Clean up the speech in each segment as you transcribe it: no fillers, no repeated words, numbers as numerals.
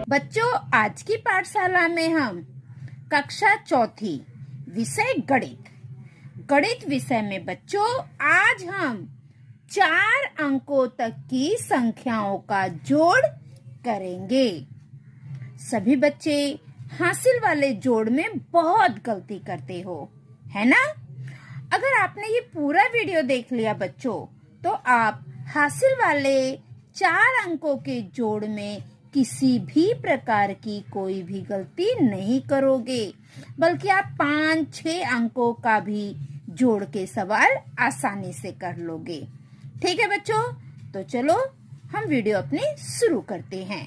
बच्चों, आज की पाठशाला में हम कक्षा चौथी विषय गणित विषय में बच्चों आज हम 4 अंकों तक की संख्याओं का जोड़ करेंगे। सभी बच्चे हासिल वाले जोड़ में बहुत गलती करते हो, है ना? अगर आपने ये पूरा वीडियो देख लिया बच्चों, तो आप हासिल वाले 4 अंकों के जोड़ में किसी भी प्रकार की कोई भी गलती नहीं करोगे, बल्कि आप 5-6 अंकों का भी जोड़ के सवाल आसानी से कर लोगे। ठीक है बच्चों, तो चलो हम वीडियो अपनी शुरू करते हैं।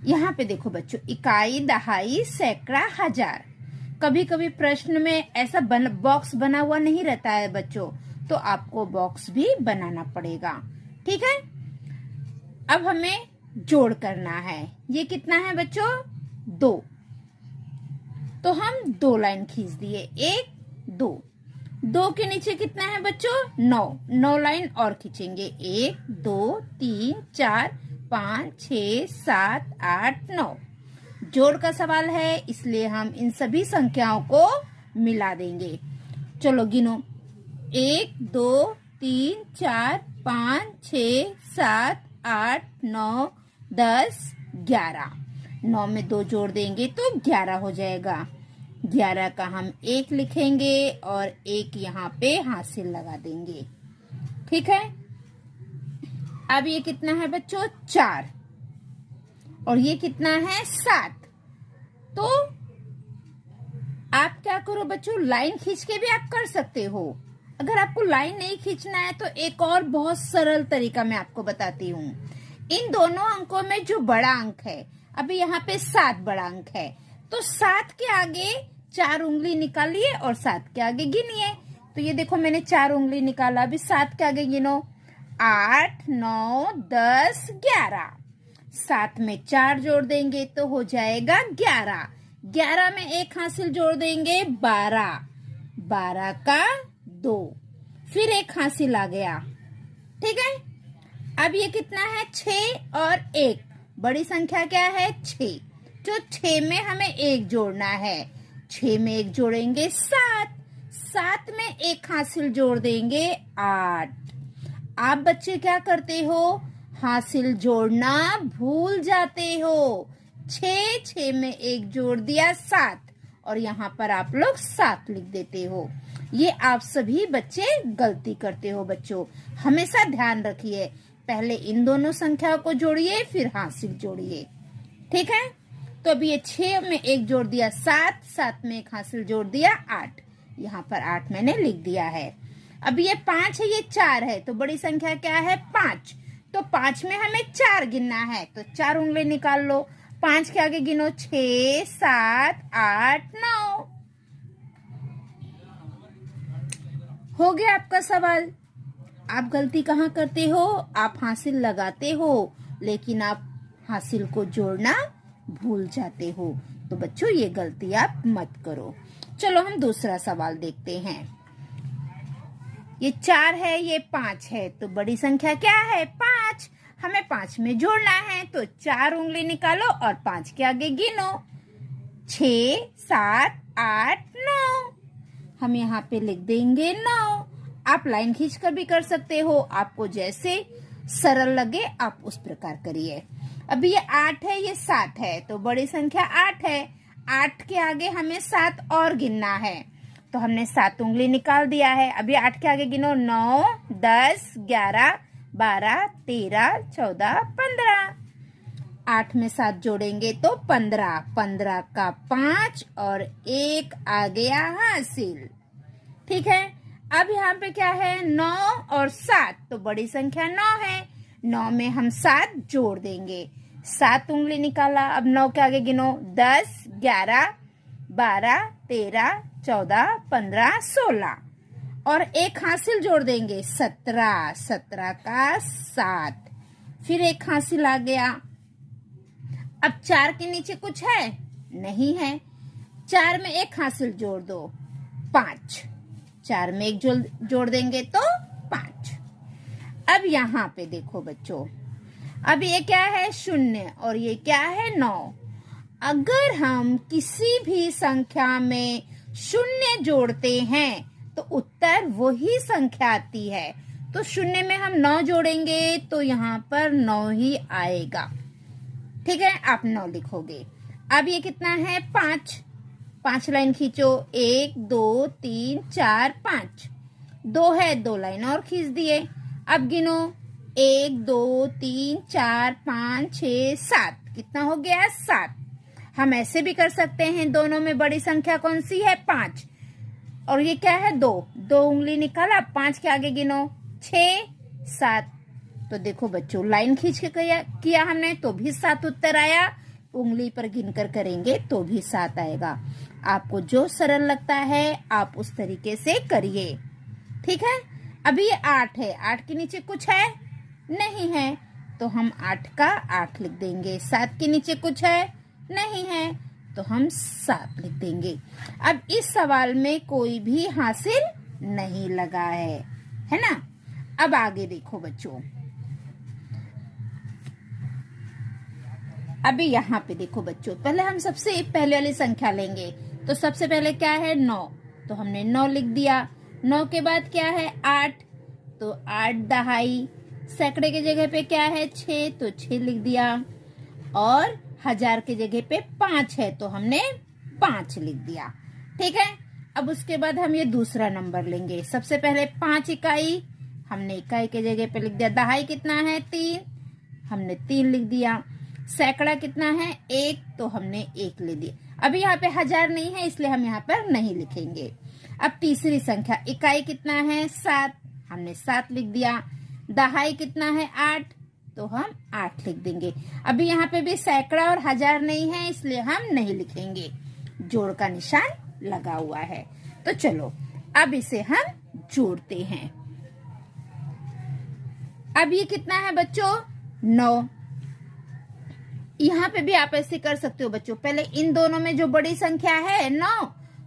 यहाँ पे देखो बच्चों, इकाई, दहाई, सैकड़ा, हजार। कभी कभी प्रश्न में ऐसा बॉक्स बना हुआ नहीं रहता है बच्चों, तो आपको बॉक्स भी बनाना पड़ेगा। ठीक है, अब हमें जोड़ करना है। ये कितना है बच्चों? 2। तो हम 2 लाइन खींच दिए, 1 2। 2 के नीचे कितना है बच्चों? 9। 9 लाइन और खींचेंगे, 1 2 3 4 5 6 7 8 9। जोड़ का सवाल है, इसलिए हम इन सभी संख्याओं को मिला देंगे। चलो गिनो, 1 2 3 4 5 6 7 8 9 10 11। 9 में 2 जोड़ देंगे तो 11 हो जाएगा। 11 का हम 1 लिखेंगे और 1 यहाँ पे हासिल लगा देंगे। ठीक है, अब ये कितना है बच्चों? 4 और ये कितना है? 7। तो आप क्या करो बच्चों, लाइन खींच के भी आप कर सकते हो। अगर आपको लाइन नहीं खींचना है तो एक और बहुत सरल तरीका मैं आपको बताती हूँ। इन दोनों अंकों में जो बड़ा अंक है, अभी यहाँ पे 7 बड़ा अंक है, तो 7 के आगे 4 उंगली निकालिए और 7 के आगे गिनिए। तो ये देखो, मैंने 4 उंगली निकाला, अभी 7 के आगे गिनो, 8 9 10 11। 7 में 4 जोड़ देंगे तो हो जाएगा 11। 11 में 1 हासिल जोड़ देंगे, 12। 12 का 2, फिर 1 हासिल आ गया। ठीक है, अब ये कितना है? 6 और 1। बड़ी संख्या क्या है? 6। तो 6 में हमें 1 जोड़ना है, 6 में 1 जोड़ेंगे 7। 7 में 1 हासिल जोड़ देंगे, 8। आप बच्चे क्या करते हो? हासिल जोड़ना भूल जाते हो। 6 में 1 जोड़ दिया, 7, और यहाँ पर आप लोग 7 लिख देते हो। ये आप सभी बच्चे गलती करते हो बच्चों, हमेशा ध्यान रखिए। पहले इन दोनों संख्याओं को जोड़िए, फिर हासिल जोड़िए। ठीक है, तो अभी ये 6 में 1 जोड़ दिया, 7। 7 में 1 हासिल जोड़ दिया, 8। यहाँ पर 8 मैंने लिख दिया है। अभी ये 5 है, ये 4 है, तो बड़ी संख्या क्या है? 5। तो 5 में हमें 4 गिनना है, तो 4 उंगली निकाल लो। 5 के आगे गिनो, 6 7 8 9। हो गया आपका सवाल। आप गलती कहाँ करते हो? आप हासिल लगाते हो, लेकिन आप हासिल को जोड़ना भूल जाते हो। तो बच्चों, ये गलती आप मत करो। चलो हम दूसरा सवाल देखते हैं। ये 4 है, ये 5 है, तो बड़ी संख्या क्या है? 5। हमें 5 में जोड़ना है, तो 4 उंगली निकालो और 5 के आगे गिनो, 6 7 8 9। हम यहाँ पे लिख देंगे 9। आप लाइन खींच कर भी कर सकते हो, आपको जैसे सरल लगे आप उस प्रकार करिए। अभी ये 8 है, ये 7 है, तो बड़ी संख्या 8 है। 8 के आगे हमें 7 और गिनना है, तो हमने 7 उंगली निकाल दिया है। अभी 8 के आगे गिनो, 9 10 11 12 13 14 15। 8 में 7 जोड़ेंगे तो 15। 15 का 5 और 1 आ गया हासिल। ठीक है, अब यहाँ पे क्या है? 9 और 7, तो बड़ी संख्या 9 है। 9 में हम 7 जोड़ देंगे, 7 उंगली निकाला। अब 9 के आगे गिनो, 10 11 12 13 14 15 16, और 1 हासिल जोड़ देंगे, 17। 17 का 7, फिर 1 हासिल आ गया। अब 4 के नीचे कुछ है? नहीं है। 4 में 1 हासिल जोड़ दो, 5। 4 में 1 जोड़ देंगे तो 5। अब यहाँ पे देखो बच्चों, अब ये क्या है? शून्य, और ये क्या है? 9। अगर हम किसी भी संख्या में शून्य जोड़ते हैं तो उत्तर वही संख्या आती है। तो शून्य में हम 9 जोड़ेंगे तो यहाँ पर 9 ही आएगा। ठीक है, आप 9 लिखोगे। अब ये कितना है? 5। 5 लाइन खींचो, 1 2 3 4 5। 2 है, 2 लाइन और खींच दिए। अब गिनो, 1 2 3 4 5 6 7। कितना हो गया? 7। हम ऐसे भी कर सकते हैं, दोनों में बड़ी संख्या कौन सी है? 5, और ये क्या है? 2। 2 उंगली निकाला, 5 के आगे गिनो, 6 7। तो देखो बच्चों, लाइन खींच के किया हमने तो भी 7 उत्तर आया, उंगली पर गिनकर करेंगे तो भी 7 आएगा। आपको जो सरल लगता है आप उस तरीके से करिए। ठीक है, अभी ये 8 है, 8 के नीचे कुछ है? नहीं है, तो हम 8 का 8 लिख देंगे। 7 के नीचे कुछ है? नहीं है, तो हम 7 लिख देंगे। अब इस सवाल में कोई भी हासिल नहीं लगा है ना। अब आगे देखो बच्चों, अभी यहाँ पे देखो बच्चों, पहले हम सबसे पहले वाली संख्या लेंगे। तो सबसे पहले क्या है? 9, तो हमने 9 लिख दिया। 9 के बाद क्या है? 8, तो 8 दहाई। सैकड़े के जगह पे क्या है? 6, तो 6 लिख दिया। और हजार के जगह पे 5 है तो हमने 5 लिख दिया। ठीक है, अब उसके बाद हम ये दूसरा नंबर लेंगे। सबसे पहले 5 इकाई, हमने इकाई के जगह पे लिख दिया। दहाई कितना है? 3, हमने 3 लिख दिया। सैकड़ा कितना है? 1, तो हमने 1 ले दिया। अभी यहाँ पे हजार नहीं है इसलिए हम यहाँ पर नहीं लिखेंगे। अब तीसरी संख्या, इकाई कितना है? 7, हमने 7 लिख दिया। दहाई कितना है? 8, तो हम 8 लिख देंगे। अभी यहाँ पे भी सैकड़ा और हजार नहीं है इसलिए हम नहीं लिखेंगे, जोड़ का निशान लगा हुआ है। तो चलो अब इसे हम जोड़ते हैं। अब ये कितना है बच्चों? 9। यहाँ पे भी आप ऐसे कर सकते हो बच्चों, पहले इन दोनों में जो बड़ी संख्या है 9,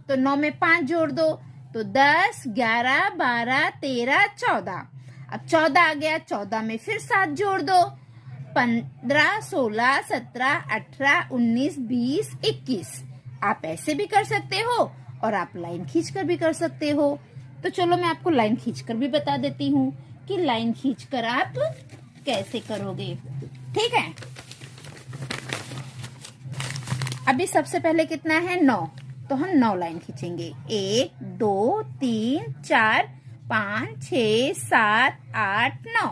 तो 9 में 5 जोड़ दो, तो 10 11 12 13 14। अब 14 आ गया, 14 में फिर 7 जोड़ दो, 15 16 17 18 19 20 21। आप ऐसे भी कर सकते हो और आप लाइन खींचकर भी कर सकते हो। तो चलो मैं आपको लाइन खींचकर भी बता देती हूँ कि लाइन खींचकर आप कैसे करोगे। ठीक है, अभी सबसे पहले कितना है? 9, तो हम 9 लाइन खींचेंगे। 1 2 3 4 5 6 7 8 9।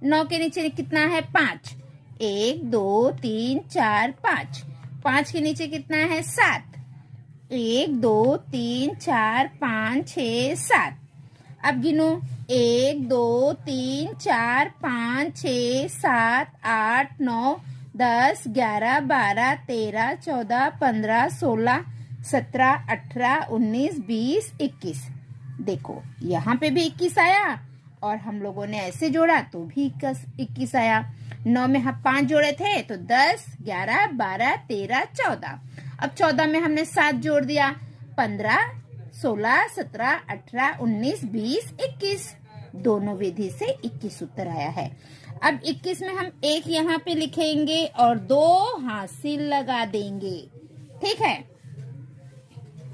9 के नीचे कितना है? 5। 1 2 3 4 5। 5 के नीचे कितना है? 7। 1 2 3 4 5 6 7। अब गिनो, 1 2 3 4 5 6 7 8 9 10 11 12 13 14 15 16 17 18 19 20 21। देखो यहाँ पे भी 21 आया और हम लोगों ने ऐसे जोड़ा तो भी 21 आया। 9 में हम 5 जोड़े थे तो 10 11 12 13 14। अब 14 में हमने 7 जोड़ दिया, 15 16 17 18 19 20 21। दोनों विधि से 21 उत्तर आया है। अब 21 में हम 1 यहाँ पे लिखेंगे और 2 हासिल लगा देंगे। ठीक है,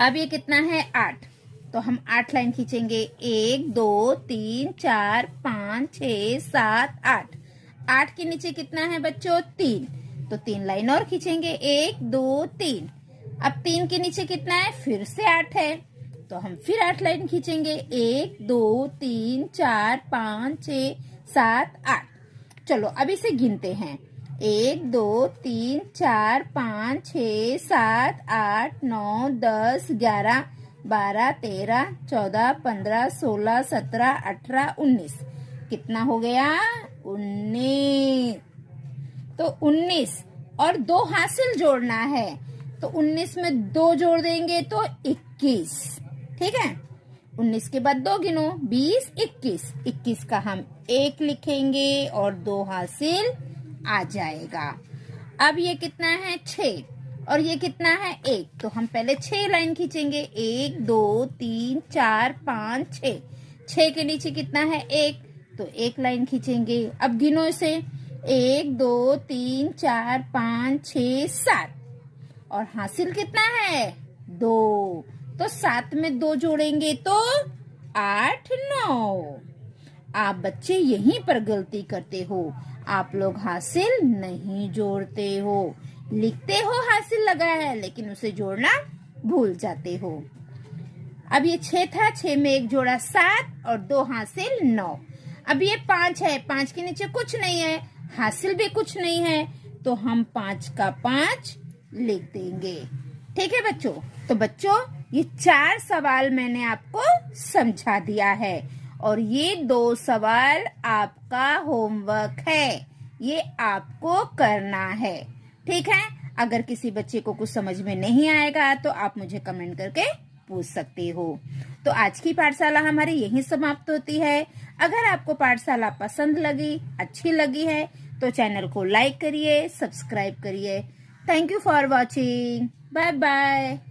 अब ये कितना है? 8, तो हम 8 लाइन खींचेंगे। 1 2 3 4 5 6 7 8। 8 के नीचे कितना है बच्चों? 3, तो 3 लाइन और खींचेंगे। 1 2 3। अब 3 के नीचे कितना है? फिर से 8 है, तो हम फिर 8 लाइन खींचेंगे। 1 2 3 4 5 6 7 8। चलो अब इसे गिनते हैं। 1 2 3 4 5 6 7 8 9 10 11 12 13 14 15 16 17 18 19। कितना हो गया? 19। तो 19 और 2 हासिल जोड़ना है, तो 19 में 2 जोड़ देंगे तो 21। ठीक है, 19 के बाद 2 गिनो, 20 21। 21 का हम 1 लिखेंगे और 2 हासिल आ जाएगा। अब ये कितना है? 6, और ये कितना है? 1, तो हम पहले 6 लाइन खींचेंगे। 1 2 3 4 5 6। 6 के नीचे कितना है? 1, तो 1 लाइन खींचेंगे। अब गिनो इसे, 1 2 3 4 5 6 7 और हासिल कितना है 2। तो 7 में 2 जोड़ेंगे तो 8 9। आप बच्चे यहीं पर गलती करते हो, आप लोग हासिल नहीं जोड़ते हो। लिखते हो हासिल लगा है लेकिन उसे जोड़ना भूल जाते हो। अब ये 6 था, 6 में 1 जोड़ा 7 और 2 हासिल 9। अब ये 5 है, 5 के नीचे कुछ नहीं है, हासिल भी कुछ नहीं है, तो हम 5 का 5 लिख देंगे। ठीक है बच्चों। तो बच्चों ये 4 सवाल मैंने आपको समझा दिया है और ये 2 सवाल आपका होमवर्क है, ये आपको करना है। ठीक है। अगर किसी बच्चे को कुछ समझ में नहीं आएगा तो आप मुझे कमेंट करके पूछ सकते हो। तो आज की पाठशाला हमारी यहीं समाप्त होती है। अगर आपको पाठशाला पसंद लगी, अच्छी लगी है तो चैनल को लाइक करिए, सब्सक्राइब करिए। Thank you for watching. Bye bye.